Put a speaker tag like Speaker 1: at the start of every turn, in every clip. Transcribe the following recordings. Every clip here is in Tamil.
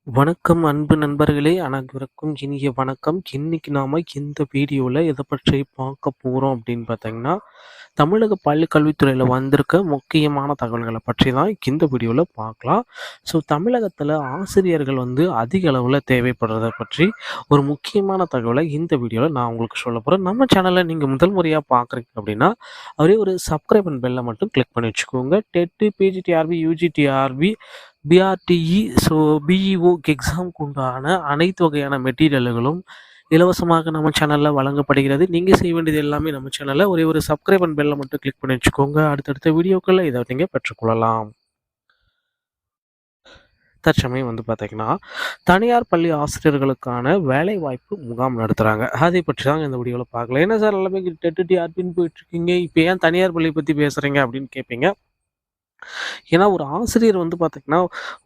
Speaker 1: வணக்கம் அன்பு நண்பர்களே, அனைவருக்கும் இனிய வணக்கம். இன்னைக்கு நாம இந்த வீடியோல எதை பற்றி பார்க்க போறோம் அப்படின்னு பார்த்தீங்கன்னா, தமிழக பள்ளிக் கல்வித்துறையில வந்திருக்க முக்கியமான தகவல்களை பற்றி தான் இந்த வீடியோல பார்க்கலாம். ஸோ தமிழகத்துல ஆசிரியர்கள் அதிக அளவுல தேவைப்படுறத பற்றி ஒரு முக்கியமான தகவலை இந்த வீடியோல நான் உங்களுக்கு சொல்லப் போறேன். நம்ம சேனலை நீங்க முதல் முறையா பார்க்குறீங்க அப்படின்னா, ஒரே ஒரு சப்ஸ்கிரைப் அண்ட் பெல்லை மட்டும் கிளிக் பண்ணி வச்சுக்கோங்க. TET, PGTRB, UGTRB, PRTE, so BEO எக்ஸாமுக்கு உண்டான அனைத்து வகையான மெட்டீரியல்களும் இலவசமாக நம்ம சேனலில் வழங்கப்படுகிறது. நீங்கள் செய்ய வேண்டியது எல்லாமே நம்ம சேனலில் ஒரே ஒரு சப்ஸ்கிரைப் அண்ட் பெல்லை மட்டும் கிளிக் பண்ணி வச்சுக்கோங்க. அடுத்தடுத்த வீடியோக்களில் இதை நீங்கள் பெற்றுக்கொள்ளலாம். தற்சமயம் பார்த்தீங்கன்னா, தனியார் பள்ளி ஆசிரியர்களுக்கான வேலை வாய்ப்பு முகாம் நடத்துகிறாங்க. அதை பற்றி தான் இந்த வீடியோவில் பார்க்கலாம். என்ன சார் எல்லாமே டெட் டிஆர்பின்னு போயிட்டுருக்கீங்க, இப்போ ஏன் தனியார் பள்ளி பற்றி பேசுகிறீங்க அப்படின்னு கேட்பீங்க. ஏன்னா ஒரு ஆசிரியர் பார்த்தீங்கன்னா,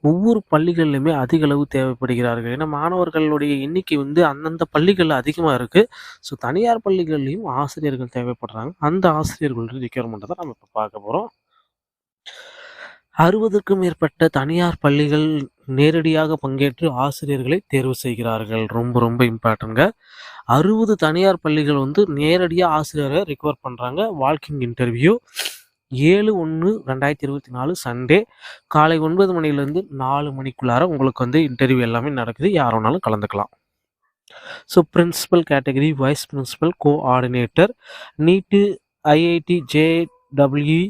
Speaker 1: ஒவ்வொரு பள்ளிகள்லையுமே அதிக அளவு தேவைப்படுகிறார்கள். ஏன்னா மாணவர்களுடைய எண்ணிக்கை அந்தந்த பள்ளிகள்ல அதிகமா இருக்கு. ஸோ தனியார் பள்ளிகள்லயும் ஆசிரியர்கள் தேவைப்படுறாங்க. அந்த ஆசிரியர்களுடைய ரிக்வயர்மெண்ட்ட தான் நம்ம இப்ப பார்க்க போறோம். 60க்கும் மேற்பட்ட தனியார் பள்ளிகள் நேரடியாக பங்கேற்று ஆசிரியர்களை தேர்வு செய்கிறார்கள். ரொம்ப ரொம்ப இம்பார்ட்டன்ட்ங்க. 60 தனியார் பள்ளிகள் நேரடியா ஆசிரியரை ரிக்வயர் பண்றாங்க. வால்க்-இன் இன்டர்வியூ 7/1/2024 சண்டே காலை 9 மணிலேருந்து 4 மணிக்குள்ளார உங்களுக்கு இன்டர்வியூ எல்லாமே நடக்குது. யார் வேணாலும் கலந்துக்கலாம். So principal category, vice principal, coordinator, NEET, IIT, J W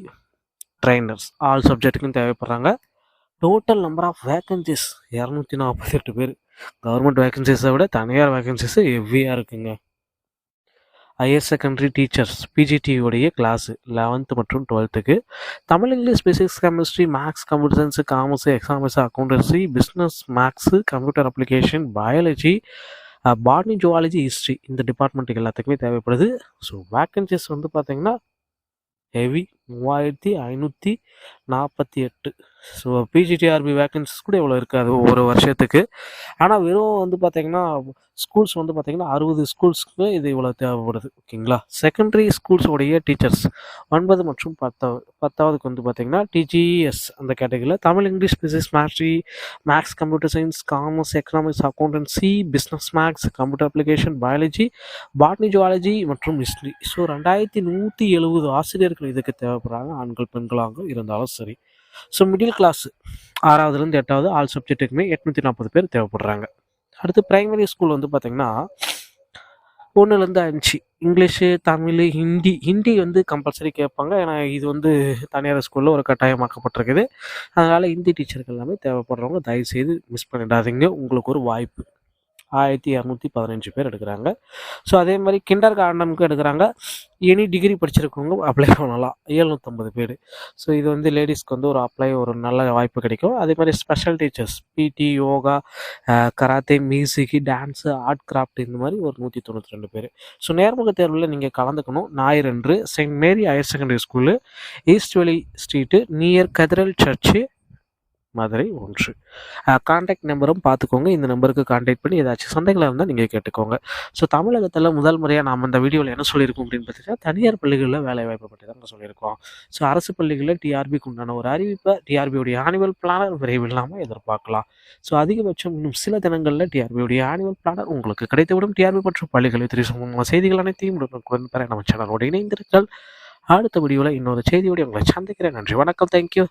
Speaker 1: trainers all சப்ஜெக்ட்டுக்கும் தேவைப்படுறாங்க. டோட்டல் நம்பர் ஆஃப் வேக்கன்சிஸ் 248 பேர். கவர்மெண்ட் வேக்கன்சிஸை விட தனியார் வேக்கன்சிஸ் ஹெவியாக இருக்குங்க. ஹையர் செகண்டரி டீச்சர்ஸ் பிஜிடியோடைய கிளாஸு 11th மற்றும் 12க்கு Tamil, English, physics, chemistry, maths, computer science, commerce, economics, accountancy, business, maths, computer application, biology, botany, zoology, history இந்த டிபார்ட்மெண்ட்டுக்கு எல்லாத்துக்குமே தேவைப்படுது. ஸோ வேக்கன்சிஸ் பார்த்தீங்கன்னா ஹெவி 3548. ஸோ பிஜிடிஆர்பி வேக்கன்சிஸ் கூட இவ்வளோ இருக்காது ஒவ்வொரு வருஷத்துக்கு. ஆனால் வெறும் பார்த்தீங்கன்னா ஸ்கூல்ஸ் பார்த்தீங்கன்னா 60 ஸ்கூல்ஸ்க்கு இது இவ்வளோ தேவைப்படுது. ஓகேங்களா. செகண்டரி ஸ்கூல்ஸோடைய டீச்சர்ஸ் 9 மற்றும் 10வதுக்கு பார்த்தீங்கன்னா டிஜிஎஸ் அந்த கேட்டகரியில் Tamil, English, physics, maths, computer science, commerce, economics, accountancy, business, maths, computer application, biology, botany, zoology மற்றும் ஹிஸ்ட்ரி. ஸோ 2170 ஆசிரியர்கள் இதுக்கு தேவைப்படுறாங்க. ஆண்கள் பெண்களாக இருந்தாலும் சரி. ஸோ மிடில் கிளாஸ் 6வதுலேருந்து 8வது ஆல் சப்ஜெக்ட்டுக்குமே 840 பேர் தேவைப்படுறாங்க. அடுத்து பிரைமரி ஸ்கூல் பார்த்தீங்கன்னா 1லேருந்து 5 இங்கிலீஷு, தமிழ், ஹிந்தி கம்பல்சரி கேட்பாங்க. ஏன்னா இது தனியார் ஸ்கூலில் ஒரு கட்டாயமாக்கப்பட்டிருக்குது. அதனால் ஹிந்தி டீச்சர்கள் எல்லாமே தேவைப்படுறவங்க தயவுசெய்து மிஸ் பண்ணிடாதீங்க. உங்களுக்கு ஒரு வாய்ப்பு. 1215 பேர் எடுக்கிறாங்க. ஸோ அதே மாதிரி கிண்டர் கார்டனுக்கு எடுக்கிறாங்க. எனி டிகிரி படிச்சிருக்கவங்க அப்ளை பண்ணலாம். 750 பேர். ஸோ இது லேடிஸ்க்கு ஒரு நல்ல வாய்ப்பு கிடைக்கும். அதே மாதிரி ஸ்பெஷல் டீச்சர்ஸ் பிடி, yoga, karate, music, dance, art craft இந்த மாதிரி ஒரு 192 பேர். ஸோ நேர்முக தேர்வில் நீங்கள் கலந்துக்கணும். ஞாயிறன்று Saint Mary higher secondary school, east Veli street, near cathedral church, Madurai 1. Contact நம்பரும் பார்த்துக்கோங்க. இந்த நம்பருக்கு கான்டாக்ட் பண்ணி ஏதாச்சும் சந்தேகங்கள் இருந்தால் நீங்கள் கேட்டுக்கோங்க. ஸோ தமிழகத்தில் முதல் முறையாக நாம் இந்த வீடியோவில் என்ன சொல்லியிருக்கோம் அப்படின்னு பார்த்தீங்கன்னா, தனியார் பள்ளிகளில் வேலைவாய்ப்பை பற்றி தான் சொல்லியிருக்கோம். ஸோ அரசு பள்ளிகளில் டிஆர்பிக்கு உண்டான ஒரு அறிவிப்பை டிஆர்பியோடைய ஆனுவல் பிளானர் விரைவில் நாம் எதிர்பார்க்கலாம். ஸோ அதிகபட்சம் இன்னும் சில தினங்களில் டிஆர்பியோடைய ஆனுவல் பிளானர் உங்களுக்கு கிடைத்துவிடும். டிஆர்பி மற்றும் பள்ளிக்கல்வித்துறை சம்பந்தமான செய்திகள் அனைத்தையும் பெற நம்ம சேனலோடு இணைந்திருங்கள். அடுத்த வீடியோவில் இன்னொரு செய்தியோடு உங்களை சந்திக்கிறேன். நன்றி, வணக்கம், தேங்க்யூ.